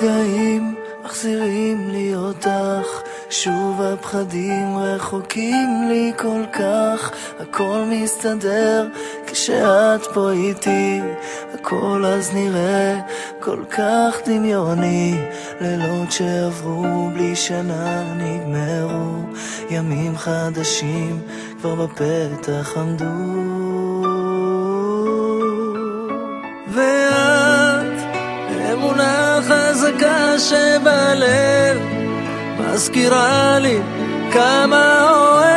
רגעים מחזירים לי אותך, שוב הפחדים רחוקים לי כל כך. הכל מסתדר כשאת פה איתי, הכל אז נראה כל כך דמיוני. לילות שעברו בלי שנה נגמרו, ימים חדשים כבר בפתח עמדו. ואת אמונה חזקה שבלב, מזכירה לי כמה אוהב.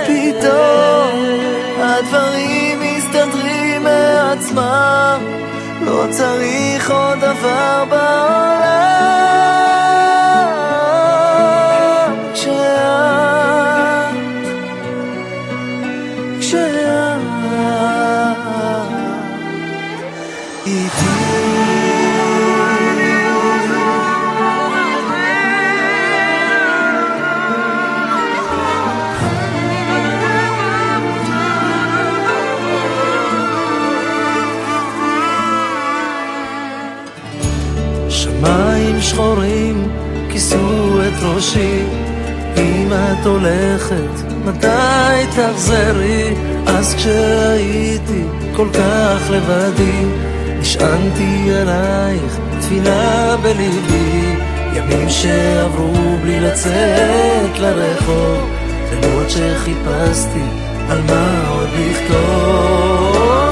פתאום הדברים מסתדרים מעצמם, לא צריך עוד דבר בעולם. כשאת איתי. שמיים שחורים כיסו את ראשי, אם את הולכת מתי תחזרי? אז כשהייתי כל כך לבדי, נשענתי עלייך תפילה בליבי. ימים שעברו בלי לצאת לרחוב, לילות שחיפשתי על מה עוד לכתוב.